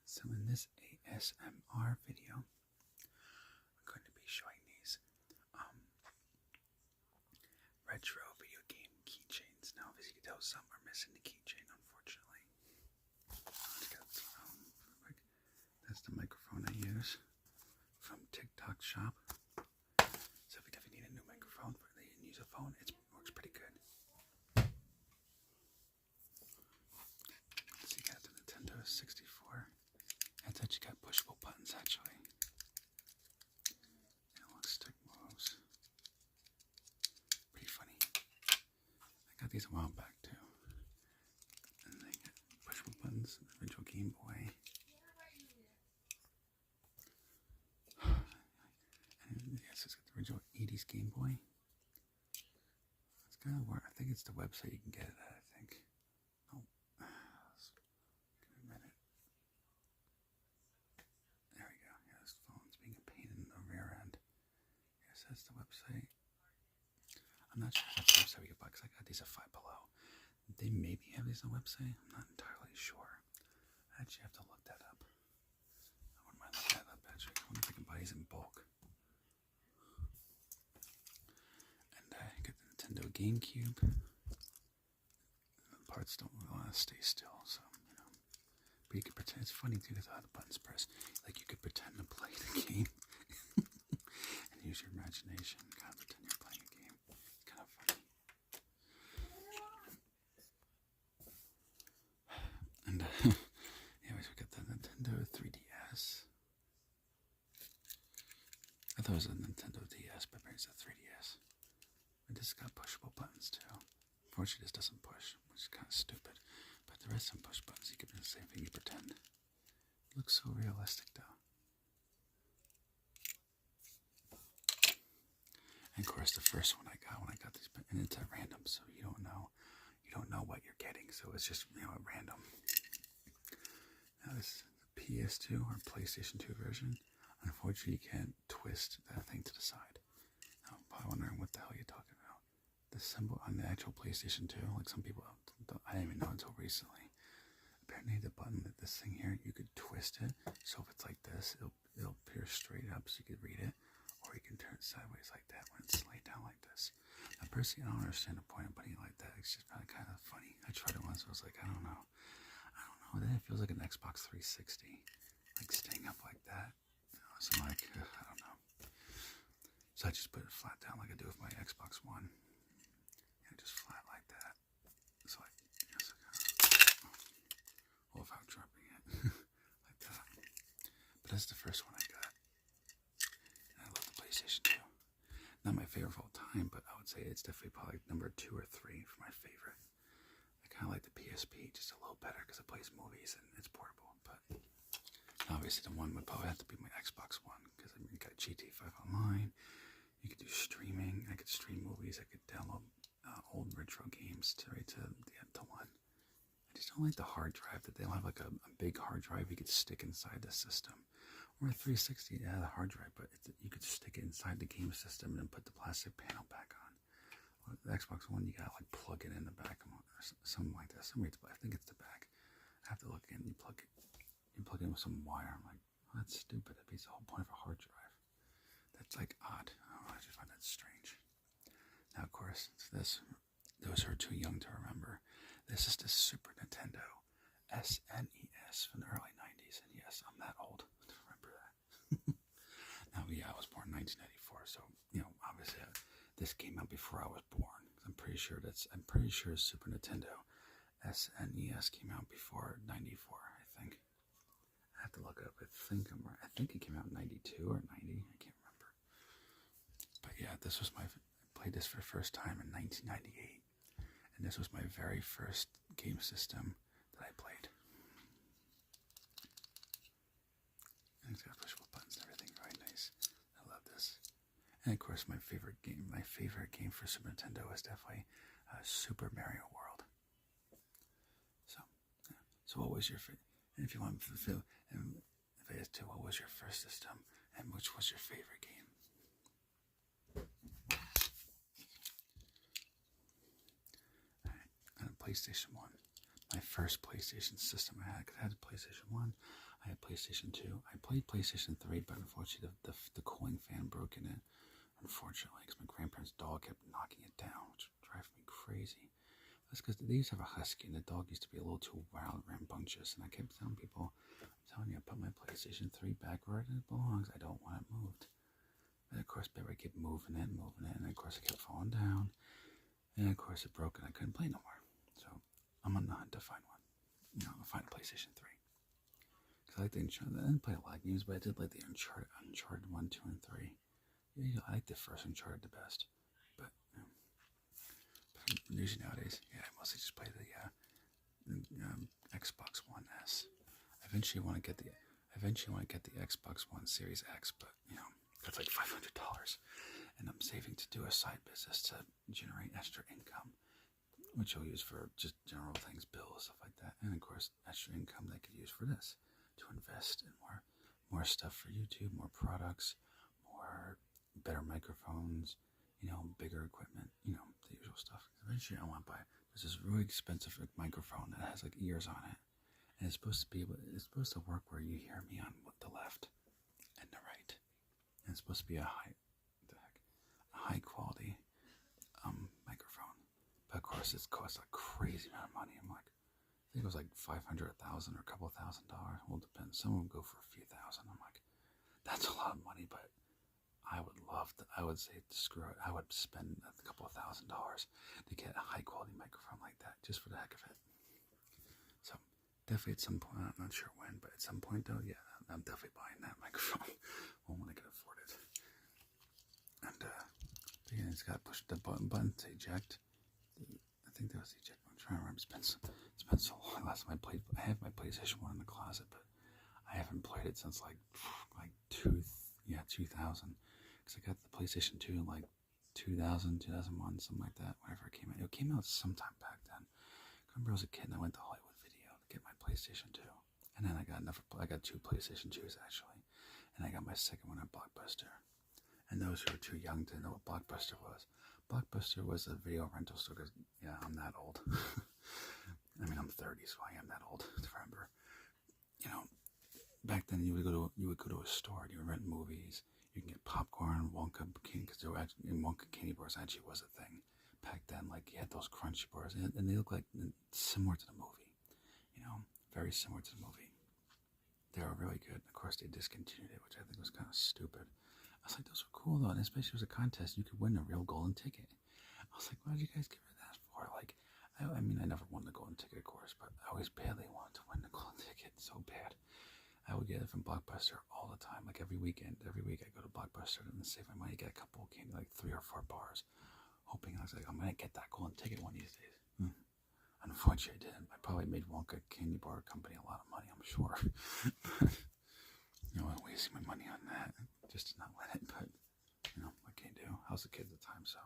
So in this ASMR video, I'm going to be showing these retro video game keychains. Now, as you can tell, some are missing the keychain, unfortunately. That's the microphone I use from TikTok Shop. So if you need a new microphone for you can use a phone, it works pretty good. So you got the Nintendo 64. It's actually got pushable buttons, actually. And it looks stick moves. Pretty funny. I got these a while back too. And they got pushable buttons, the original Game Boy. And yes, it's got the original 80s Game Boy. It's gotta work. I think it's the website you can get it at, I think. Oh, give me a minute. There we go. Yeah, this phone's being a pain in the rear end. Yes, that's the website. I'm not sure if that's the website we get bucks. I got these at Five Below. They maybe have these on the website. I'm not entirely sure. I actually have to look that up. I wouldn't mind looking that up, actually. I wonder if I can buy these in bulk. And I get the Nintendo GameCube. The parts don't want to stay still, so, you know. But you can pretend. It's funny, too, because how the buttons press. Like, you could pretend to play the game. And use your imagination. Kind of pretend you're playing a game. It's kind of funny. And, anyways, we got the Nintendo 3DS. I thought it was a Nintendo DS, but maybe it's a 3DS. And this has got pushable buttons, too. Unfortunately, this doesn't push, which is kind of stupid. But there is some push buttons. You can do the same thing, you pretend. It looks so realistic, though. And, of course, the first one I got when I got these, and it's at random, so you don't know what you're getting. So it's just, at random. Now, this is the PS2 or PlayStation 2 version. Unfortunately, you can't twist that thing to the side. Now, I'm probably wondering what the hell you're talking about. The symbol on the actual PlayStation 2, like some people don't, I didn't even know until recently. Apparently, the button, this thing here, you could twist it. So if it's like this, it'll appear straight up so you could read it. Or you can turn it sideways like that when it's laid down like this. Now, personally, I don't understand the point of putting it like that. It's just kind of funny. I tried it once, I was like, I don't know. Then it feels like an Xbox 360. Like staying up like that. So I'm like, I don't know. So I just put it flat down like I do with my Xbox One. And just flat like that. So I guess without dropping it. Like that. But that's the first one I got. And I love the PlayStation 2. Not my favorite of all time, but I would say it's definitely probably number 2 or 3 for my favorite. I kind of like the PSP just a little better because it plays movies and it's portable. But obviously the one would probably have to be my Xbox One because I mean, you got GTA 5 online. You could do streaming. I could stream movies. I could download old retro games to one. I just don't like the hard drive that they don't have like a big hard drive you could stick inside the system. Or a 360, yeah, the hard drive, but you could stick it inside the game system and then put the plastic panel back on. Or the Xbox One, you gotta like plug it in the back or something like that. I think it's the back. I have to look in. You plug it in with some wire. I'm like, oh, that's stupid. That beats the whole point of a hard drive. That's like odd. I just find that strange. Now, of course, those who are too young to remember, this is the Super Nintendo SNES from the early 90s. And yes, I'm that old to remember that. Now, yeah, I was born in 1994, so, obviously this came out before I was born. I'm pretty sure Super Nintendo SNES came out before 94, I think. I have to look it up. I think it came out in 92 or 90. I can't remember. But yeah, I played this for the first time in 1998. And this was my very first game system that I played. And it's got pushable buttons and everything. Very nice. I love this. And of course, my favorite game for Super Nintendo is definitely Super Mario World. So what was your favorite? And if you want to fulfill, and if I asked you, what was your first system, and which was your favorite game? Alright, PlayStation 1. My first PlayStation system I had, because I had a PlayStation 1, I had PlayStation 2. I played PlayStation 3, but unfortunately the cooling fan broke in it. Unfortunately, because my grandparents' dog kept knocking it down, which drives me crazy. That's because they used to have a husky, and the dog used to be a little too wild, rambunctious. And I kept telling people, I'm telling you, I put my PlayStation 3 back where it belongs. I don't want it moved. And of course, baby, I kept moving it, and of course, it kept falling down. And of course, it broke, and I couldn't play no more. So I'm on the hunt to find one. Find a PlayStation 3. Because I like the Uncharted. I didn't play a lot of games, but I did like the Uncharted 1, 2, and 3. Yeah, I like the first Uncharted the best. But usually nowadays, I mostly just play the Xbox One S. Eventually, want to get the Xbox One Series X, but that's like $500, and I'm saving to do a side business to generate extra income, which I'll use for just general things, bills, stuff like that, and of course, extra income that I could use for this to invest in more stuff for YouTube, more products, better microphones, bigger equipment, the usual stuff. Eventually, I want to buy. There's this really expensive microphone that has like ears on it, and it's supposed to work where you hear me on the left and the right, and it's supposed to be a high quality microphone. But of course, it costs a crazy amount of money. I think it was like $500, $1,000, or a couple $1,000. Well, it depends. Some will go for a few thousand. I'm like, that's a lot of money, but I would say screw it. I would spend a couple $1,000 to get a high quality microphone like that, just for the heck of it. So definitely at some point, I'm not sure when, but at some point though, yeah, I'm definitely buying that microphone when I can afford it. And it's got to push the button to eject. I think that was the eject. I'm trying to remember. It's been so long. Last time I played, I have my PlayStation 1 in the closet, but I haven't played it since like 2000. Because I got the PlayStation 2 in like 2000, 2001, something like that, whenever it came out. It came out sometime back then. I remember I was a kid and I went to Hollywood Video to get my PlayStation 2. And then I got two PlayStation 2s actually. And I got my second one at Blockbuster. And those who are too young to know what Blockbuster was a video rental store. Cause, yeah, I'm that old. I mean, I'm 30, so I am that old to remember. Back then you would go to a store and you would rent movies. You can get popcorn, Wonka candy, because Wonka candy bars actually was a thing back then. Like, you had those crunchy bars, and they look like similar to the movie. Very similar to the movie. They were really good. Of course, they discontinued it, which I think was kind of stupid. I was like, those were cool though, and especially if it was a contest, you could win a real golden ticket. I was like, why did you guys give me that for? Like, I mean, I never won the golden ticket, of course, but I always badly wanted to win the golden ticket so bad. I would get it from Blockbuster all the time, like every weekend. Every week I go to Blockbuster and save my money, get a couple of candy, like 3 or 4 bars, hoping I was like, I'm going to get that golden ticket one of these days. Unfortunately, I didn't. I probably made Wonka Candy Bar Company a lot of money, I'm sure. I'm wasting my money on that just to not win it, but, what can you do? I was a kid at the time, so,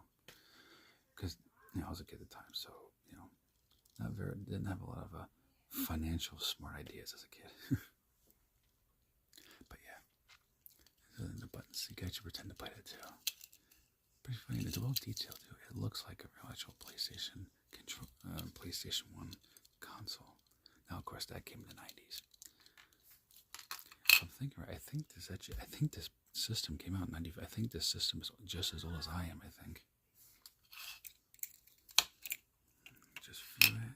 didn't have a lot of financial smart ideas as a kid. But yeah, the buttons, you can actually pretend to play it too. Pretty funny, it's well detailed too. It looks like a real actual PlayStation 1 console. Now, of course, that came in the 90s. So I'm thinking, right, I think this system came out in 95. I think this system is just as old as I am, I think. Just feel it.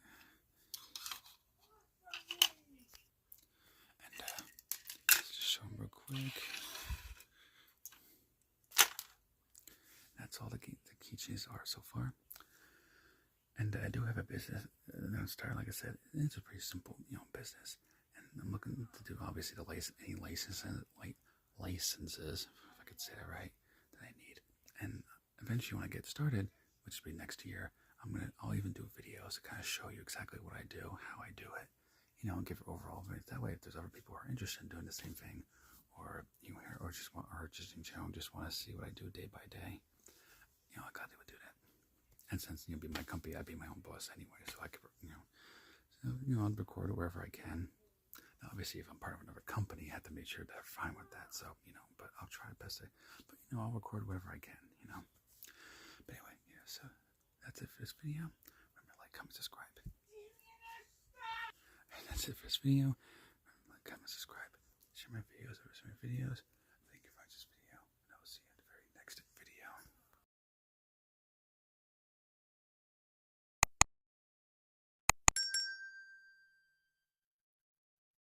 And let's just show them real quick. That's all the keychains are so far. And I do have a business that I'm starting, like I said. It's a pretty simple, business. And I'm looking to do, obviously, any licenses, if I could say that right, that I need. And eventually, when I get started, which will be next year, I'll even do videos to kind of show you exactly what I do, how I do it, and give it overall. That way, if there's other people who are interested in doing the same thing, or just in general, just want to see what I do day by day, I gladly would do that. And since be my company, I'd be my own boss anyway, so I could, I'll record it wherever I can. Now, obviously, if I'm part of another company, I have to make sure they're fine with that. So, but I'll try the best. But I'll record wherever I can. But anyway, yeah. So that's it for this video. Remember, like, comment, subscribe. And that's it for this video. Remember, like, comment, subscribe. Share my videos over my videos.